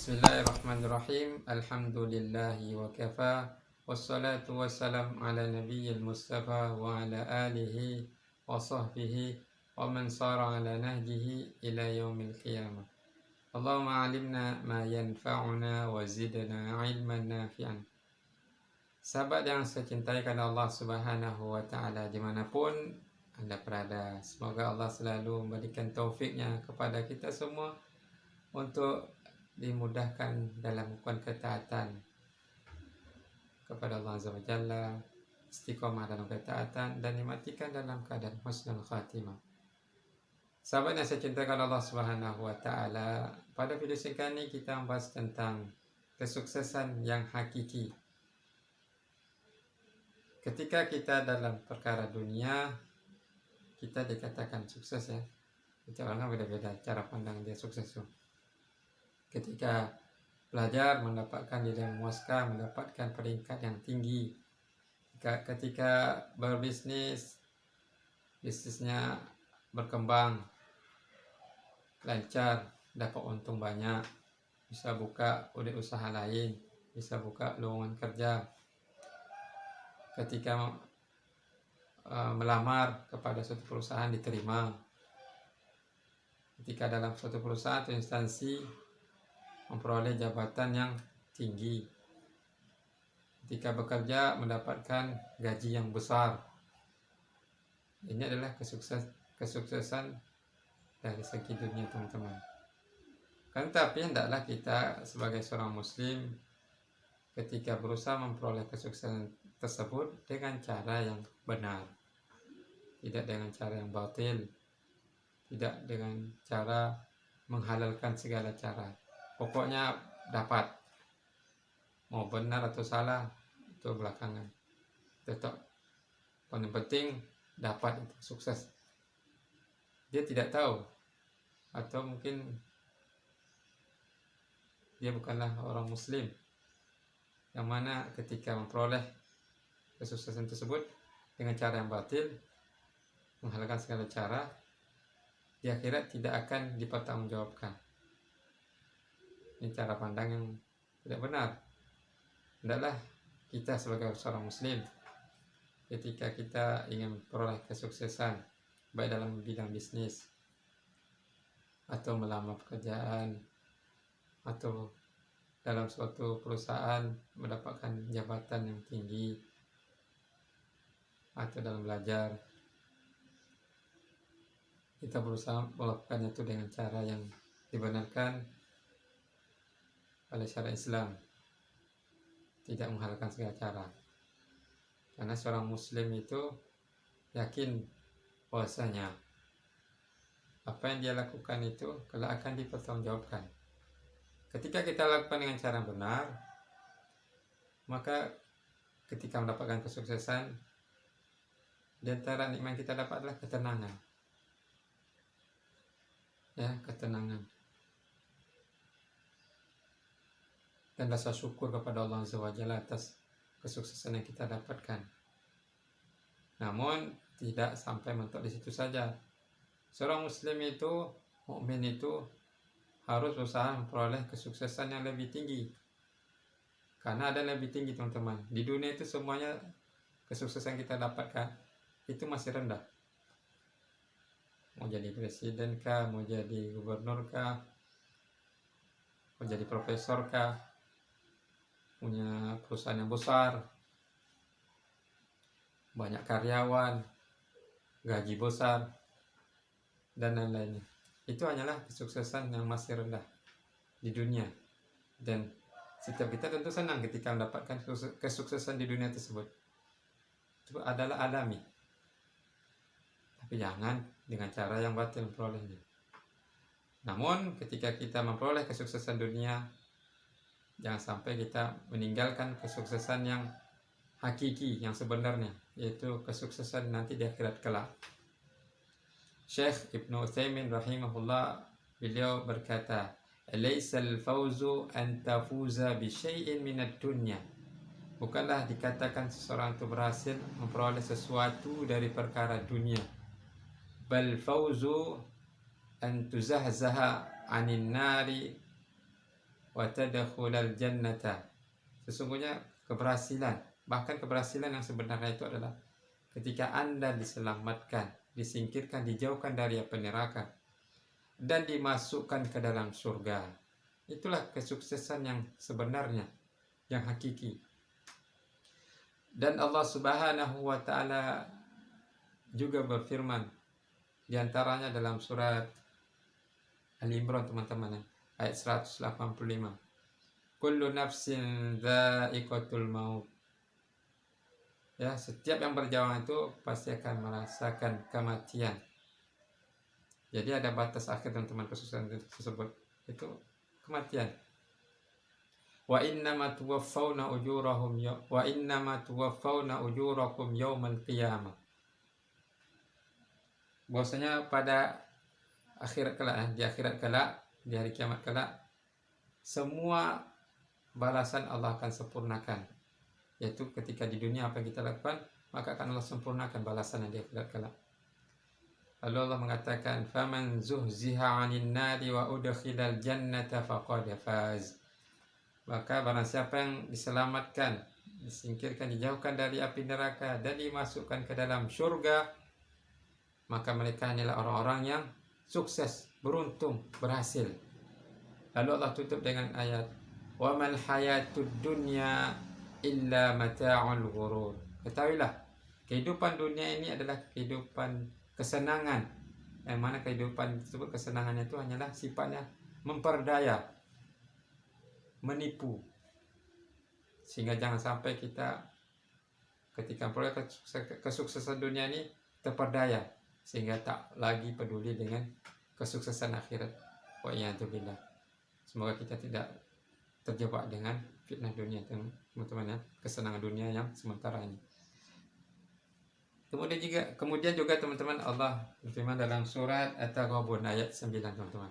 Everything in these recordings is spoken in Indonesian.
Bismillahirrahmanirrahim. Alhamdulillahi wa kafa. Wassalatu wassalam ala nabiyyil mustafa wa ala alihi wa sahbihi wa man sara ala nahjihi ila yaumil qiyamah. Allahumma alimna ma yanfa'una wa zidna ilman nafi'an. Sahabat yang saya cintai karena Allah Subhanahu wa ta'ala, dimanapun Anda berada, semoga Allah selalu memberikan taufiknya kepada kita semua untuk dimudahkan dalam melakukan ketaatan kepada Allah Azza wa Jalla, istiqomah dalam ketaatan, dan dimatikan dalam keadaan husnul khatimah. Sahabat yang saya cintakan Allah Subhanahu wa ta'ala, pada video singkat ini kita membahas tentang kesuksesan yang hakiki. Ketika kita dalam perkara dunia, kita dikatakan sukses ya. Itu orang kan beda-beda cara pandang dia sukses tuh. Ketika belajar mendapatkan nilai memuaskan, mendapatkan peringkat yang tinggi. Ketika berbisnis, bisnisnya berkembang, lancar, dapat untung banyak, bisa buka unit usaha lain, bisa buka lowongan kerja. Ketika melamar kepada suatu perusahaan diterima. Ketika dalam suatu perusahaan atau instansi memperoleh jabatan yang tinggi. Ketika bekerja mendapatkan gaji yang besar. Ini adalah kesuksesan dari segi dunia, teman-teman. Kan tapi hendaklah kita sebagai seorang muslim ketika berusaha memperoleh kesuksesan tersebut dengan cara yang benar. Tidak dengan cara yang batil. Tidak dengan cara menghalalkan segala cara. Pokoknya dapat. Mau benar atau salah itu belakangan. Tetap paling penting dapat, itu sukses. Dia tidak tahu, atau mungkin dia bukanlah orang muslim, yang mana ketika memperoleh kesuksesan tersebut dengan cara yang batil, menghalalkan segala cara, di akhirat tidak akan dipertanggungjawabkan. Ini cara pandang yang tidak benar. Hendaklah kita sebagai seorang muslim, ketika kita ingin memperoleh kesuksesan, baik dalam bidang bisnis, atau melamar pekerjaan, atau dalam suatu perusahaan mendapatkan jabatan yang tinggi, atau dalam belajar, kita berusaha melakukannya itu dengan cara yang dibenarkan oleh syariat Islam, tidak menghalalkan segala cara. Karena seorang muslim itu yakin bahwasanya apa yang dia lakukan itu kelak akan dipertanggungjawabkan. Ketika kita lakukan dengan cara benar, maka ketika mendapatkan kesuksesan, di antara nikmat yang kita dapat adalah ketenangan. Ya, ketenangan. Dan rasa syukur kepada Allah Azza wa Jalla atas kesuksesan yang kita dapatkan. Namun tidak sampai mentok di situ saja. Seorang muslim itu, mukmin itu harus berusaha memperoleh kesuksesan yang lebih tinggi. Karena ada yang lebih tinggi, teman-teman. Di dunia itu semuanya kesuksesan kita dapatkan itu masih rendah. Mau jadi presiden kah, mau jadi gubernur kah, mau jadi profesor kah, punya perusahaan yang besar, banyak karyawan, gaji besar, dan lain-lainnya. Itu hanyalah kesuksesan yang masih rendah di dunia. Dan setiap kita tentu senang ketika mendapatkan kesuksesan di dunia tersebut. Itu adalah alami. Tapi jangan dengan cara yang batil memperolehnya. Namun ketika kita memperoleh kesuksesan dunia, jangan sampai kita meninggalkan kesuksesan yang hakiki, yang sebenarnya, yaitu kesuksesan nanti di akhirat kelak. Syekh Ibnu Utsaimin rahimahullah, beliau berkata, "Alaisal fawzu an tafuza bi syai'in minad dunya." Bukanlah dikatakan seseorang itu berhasil memperoleh sesuatu dari perkara dunia. Bal fawzu an tuzahzaha 'anil nari wa tadkhulal jannata. Sesungguhnya keberhasilan, bahkan keberhasilan yang sebenarnya itu adalah ketika Anda diselamatkan, disingkirkan, dijauhkan dari api neraka dan dimasukkan ke dalam surga. Itulah kesuksesan yang sebenarnya, yang hakiki. Dan Allah Subhanahu wa taala juga berfirman di antaranya dalam surat Al-Imran, teman-teman, ayat 185. Kullu nafsin dha'iqatul maut. Ya, setiap yang berjalan itu pasti akan merasakan kematian. Jadi ada batas akhir, teman-teman, kesuksesan tersebut itu kematian. Wa innama tuwaffawna ujurakum yaumal qiyamah. Bahwasanya pada akhirat kelak, di akhirat kelak, di hari kiamat kelak, semua balasan Allah akan sempurnakan. Yaitu ketika di dunia apa yang kita lakukan, maka akan Allah sempurnakan balasannya di akhirat kelak. Lalu Allah mengatakan, faman zuhziha 'anil nari wa udkhilal jannata faqad faz. Maka barang siapa yang diselamatkan, disingkirkan, dijauhkan dari api neraka dan dimasukkan ke dalam surga, maka mereka inilah orang-orang yang sukses, beruntung, berhasil. Lalu Allah tutup dengan ayat, wa mal hayatud dunya illa mata'ul ghurur. Ketahuilah, kehidupan dunia ini adalah kehidupan kesenangan, yang mana kehidupan tersebut, kesenangannya itu hanyalah sifatnya memperdaya, menipu. Sehingga jangan sampai kita ketika memperoleh kesuksesan dunia ini terperdaya, sehingga tak lagi peduli dengan kesuksesan akhirat. Wa iyadzubillah. Semoga kita tidak terjebak dengan fitnah dunia, teman-teman, ya, kesenangan dunia yang sementara ini. Kemudian juga teman-teman, Allah berfirman dalam surat At-Taghabun ayat 9, teman-teman.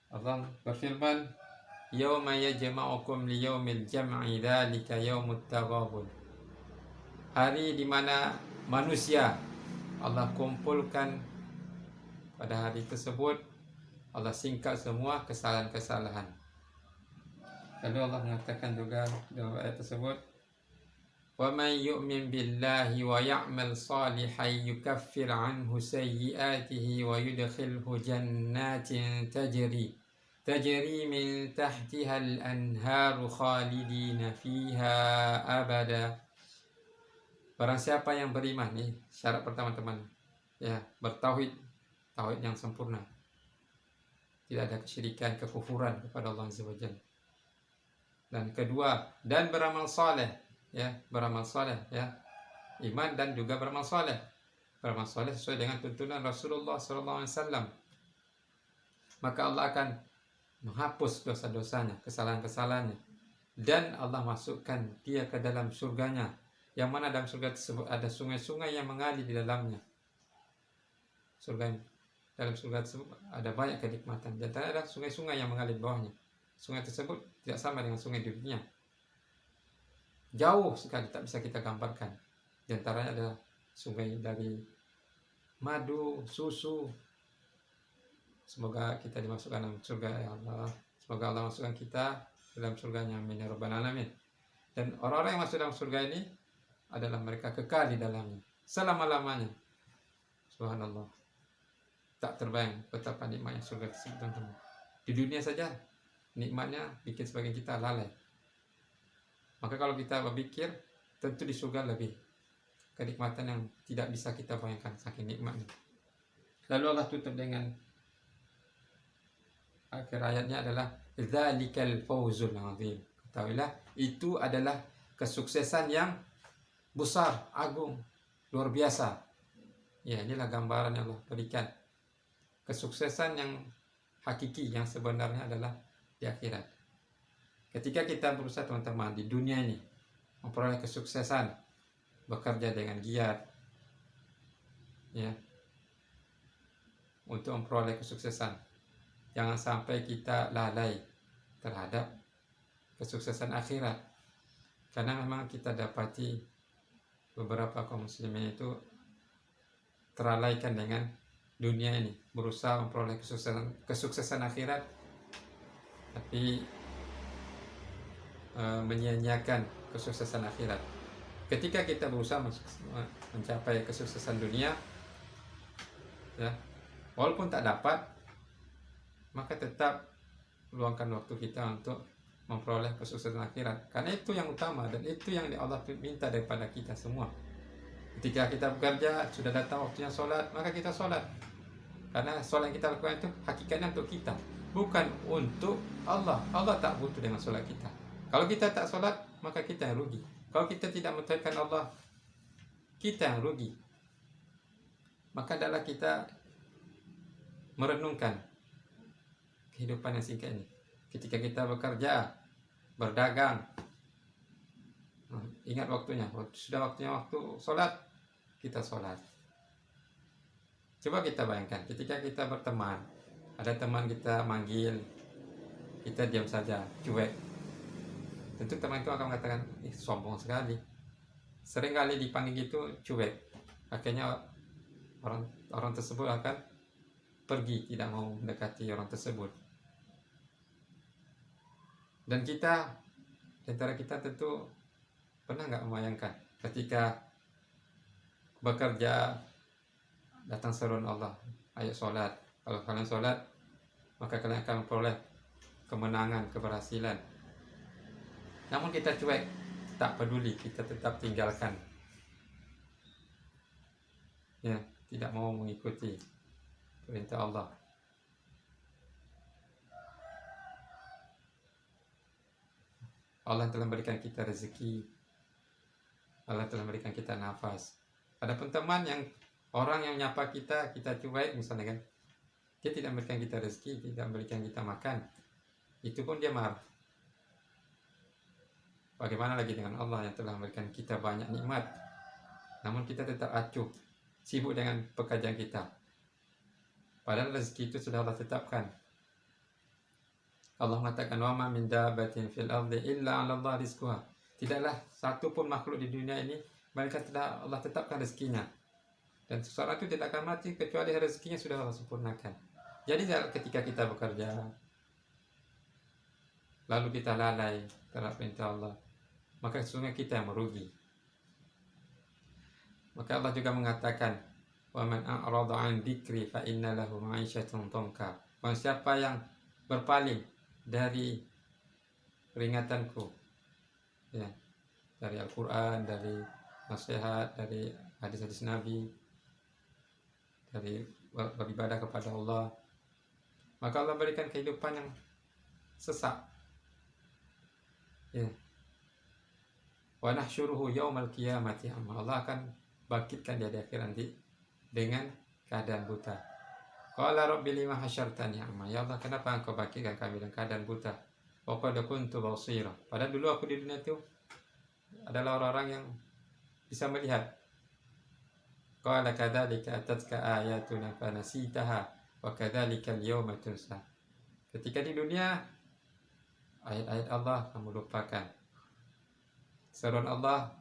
Allah berfirman, yauma yajma'ukum liyaumil jam'i dzalika yaumut taghabun. Hari di mana manusia Allah kumpulkan, pada hari tersebut Allah singkat semua kesalahan-kesalahan. Lalu Allah mengatakan juga dalam ayat tersebut, wa may yu'min billahi wa ya'mal salihan yukaffir anhu sayyi'atihi wa yudkhilhu jannatin tajri min tahtiha al-anharu khalidina fiha abada. Barang siapa yang beriman, nih syarat pertama, teman, ya, bertauhid, tauhid yang sempurna, tidak ada kesyirikan, kekufuran kepada Allah Azza wa Jalla. Dan kedua, dan beramal saleh, ya, beramal saleh, ya, iman dan juga beramal saleh. Beramal saleh sesuai dengan tuntunan Rasulullah SAW. Maka Allah akan menghapus dosa-dosanya, kesalahan-kesalahannya, dan Allah masukkan dia ke dalam surganya, yang mana dalam surga tersebut ada sungai-sungai yang mengalir di dalamnya. Dalam surga tersebut ada banyak kenikmatan. Dan ada sungai-sungai yang mengalir di bawahnya. Sungai tersebut tidak sama dengan sungai di dunia. Jauh sekali, tak bisa kita gambarkan. Di antaranya adalah sungai dari madu, susu. Semoga kita dimasukkan dalam surga, ya Allah. Semoga Allah masukkan kita dalam surganya, amin ya rabbal alamin. Dan orang-orang yang masuk dalam surga ini adalah mereka kekal di dalamnya selama-lamanya. Subhanallah. Tak terbayang betapa nikmatnya surga tersebut, teman-teman. Di dunia saja nikmatnya bikin sebagian kita lalai. Maka kalau kita berpikir, tentu di surga lebih kenikmatan yang tidak bisa kita bayangkan, saking nikmatnya. Lalu Allah tutup dengan akhir ayatnya adalah dzalikal fawzul azim. Ketahuilah, itu adalah kesuksesan yang besar, agung, luar biasa. Ya, inilah gambaran yang Allah berikan. Kesuksesan yang hakiki, yang sebenarnya adalah di akhirat. Ketika kita berusaha, teman-teman, di dunia ini memperoleh kesuksesan, bekerja dengan giat, ya, untuk memperoleh kesuksesan, jangan sampai kita lalai terhadap kesuksesan akhirat. Karena memang kita dapati beberapa kaum muslimin itu terlalaikan dengan dunia ini, berusaha memperoleh kesuksesan akhirat, tapi menyia-nyiakan kesuksesan akhirat. Ketika kita berusaha mencapai kesuksesan dunia, ya, walaupun tak dapat, maka tetap luangkan waktu kita untuk memperoleh kesuksesan akhirat, karena itu yang utama dan itu yang Allah minta daripada kita semua. Ketika kita bekerja, sudah datang waktunya sholat, maka kita sholat, karena sholat yang kita lakukan itu hakikatnya untuk kita, bukan untuk Allah. Allah tak butuh dengan sholat kita. Kalau kita tak sholat, maka kita yang rugi. Kalau kita tidak mentaati Allah, kita yang rugi. Maka adalah kita merenungkan kehidupan yang singkat ini. Ketika kita bekerja, berdagang, ingat waktunya. Sudah waktunya waktu sholat, kita sholat. Coba kita bayangkan, ketika kita berteman, ada teman kita manggil, kita diam saja, cuek. Tentu teman itu akan mengatakan, sombong sekali. Sering kali dipanggil gitu, cuek. Akhirnya orang tersebut akan pergi, tidak mau mendekati orang tersebut. Dan kita, antara kita tentu pernah nggak membayangkan ketika bekerja, datang seruan Allah, ayo sholat. Kalau kalian sholat, maka kalian akan memperoleh kemenangan, keberhasilan. Namun kita cuek, tak peduli, kita tetap tinggalkan. Ya, tidak mau mengikuti perintah Allah. Allah telah memberikan kita rezeki, Allah telah memberikan kita nafas. Adapun teman yang orang yang nyapa kita, kita cuek misalnya kan, dia tidak memberikan kita rezeki, tidak memberikan kita makan, itu pun dia marah. Bagaimana lagi dengan Allah yang telah memberikan kita banyak nikmat, namun kita tetap acuh, sibuk dengan pekerjaan kita, padahal rezeki itu sudah Allah tetapkan. Allah mengatakan, wa ma min dabbatin fil ardi illa 'ala Allah rizquha. Tidaklah satu pun makhluk di dunia ini melainkan telah Allah tetapkan rezekinya. Dan seseorang itu tidak akan mati kecuali rezekinya sudah Allah sempurnakan. Jadi ketika kita bekerja, lalu kita lalai terhadap perintah Allah, maka sesungguhnya kita yang merugi. Maka Allah juga mengatakan, wa man a'rada 'an dzikri fa inna lahu ma'isyatan dhanka. Barang siapa yang berpaling dari peringatanku, ya, dari Al-Quran, dari nasihat, dari hadis-hadis Nabi, dari beribadah kepada Allah, maka Allah berikan kehidupan yang sesak. Ya. Wa nahsyuruhu yaumal qiyamati amma. Allah akan bangkitkan dia di akhirat nanti dengan keadaan buta. Qala rabbi lima hasyartani amma. Ya Allah, kenapa engkau bangkitkan kami dengan keadaan buta? Wa qad kuntu basira. Padahal dulu aku di dunia itu adalah orang-orang yang bisa melihat. Qala kadzalika atatka ayatuna fanasitaha wa kadzalika al-yawma tunsa. Ketika di dunia ayat-ayat Allah kamu lupakan, seruan Allah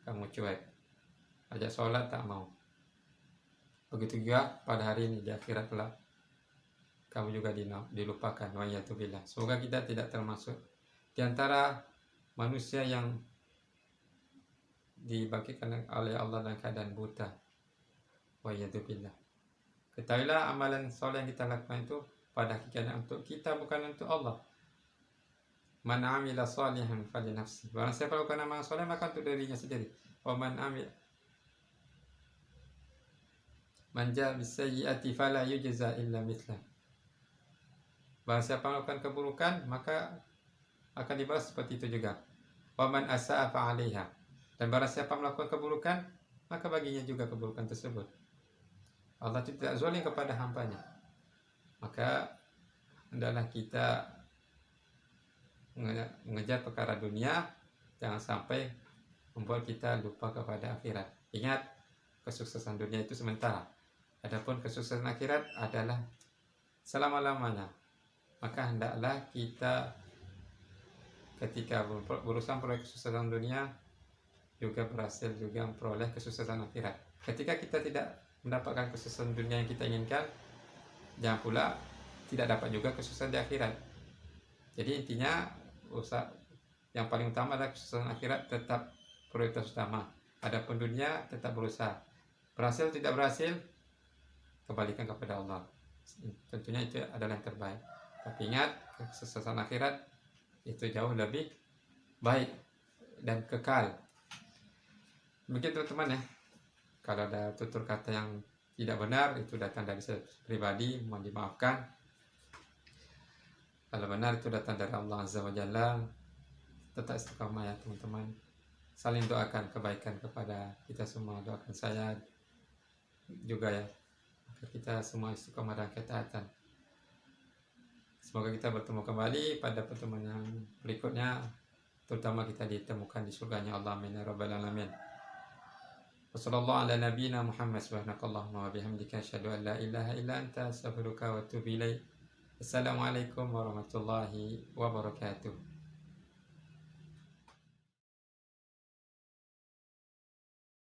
kamu cuek, ajak sholat tak mau. Begitu juga pada hari ini di akhirat kelak kamu juga dilupakan. Wa yatubillah. Semoga kita tidak termasuk di antara manusia yang dibangkitkan oleh Allah dalam keadaan buta. Wa yatubillah. Ketahuilah amalan soleh yang kita lakukan itu pada hakikatnya untuk kita, bukan untuk Allah. Man amila salihan fali nafsi. Barang siapa lakukan amal soleh maka untuk dirinya sendiri. Wa man amil manja bisayyi'ati fala yujza illa mithlah. Barang siapa melakukan keburukan maka akan dibalas seperti itu juga. Wa man asa'a fa 'alaiha. Dan barang siapa melakukan keburukan maka baginya juga keburukan tersebut. Allah tidak zalim kepada hambanya. Maka hendaklah kita mengejar perkara dunia, jangan sampai membuat kita lupa kepada akhirat. Ingat, kesuksesan dunia itu sementara. Adapun kesuksesan akhirat adalah selama-lamanya. Maka hendaklah kita ketika berusaha memperoleh kesuksesan dunia juga berhasil juga memperoleh kesuksesan akhirat. Ketika kita tidak mendapatkan kesuksesan dunia yang kita inginkan, jangan pula tidak dapat juga kesuksesan di akhirat. Jadi intinya usaha yang paling utama adalah kesuksesan akhirat tetap prioritas utama. Adapun dunia tetap berusaha. Berhasil tidak berhasil, kembalikan kepada Allah. Tentunya itu adalah yang terbaik. Tapi ingat, kesuksesan akhirat itu jauh lebih baik dan kekal. Begitu teman-teman ya. Kalau ada tutur kata yang tidak benar, itu datang dari saya pribadi, mohon dimaafkan. Kalau benar itu datang dari Allah Azza wa Jalla. Tetap istiqamah ya teman-teman. Saling doakan kebaikan kepada kita semua. Doakan saya juga ya, agar kita semua istiqamah dan ketaatan. Semoga kita bertemu kembali pada pertemuan yang berikutnya, terutama kita ditemukan di surganya Allah. Amin ya rabbal alamin. Wassallallahu ala nabiyyina Muhammad subhanakallahumma wa bihamdika asyhadu an la ilaha illa anta astaghfiruka wa atubu ilaik. Assalamualaikum warahmatullahi wabarakatuh.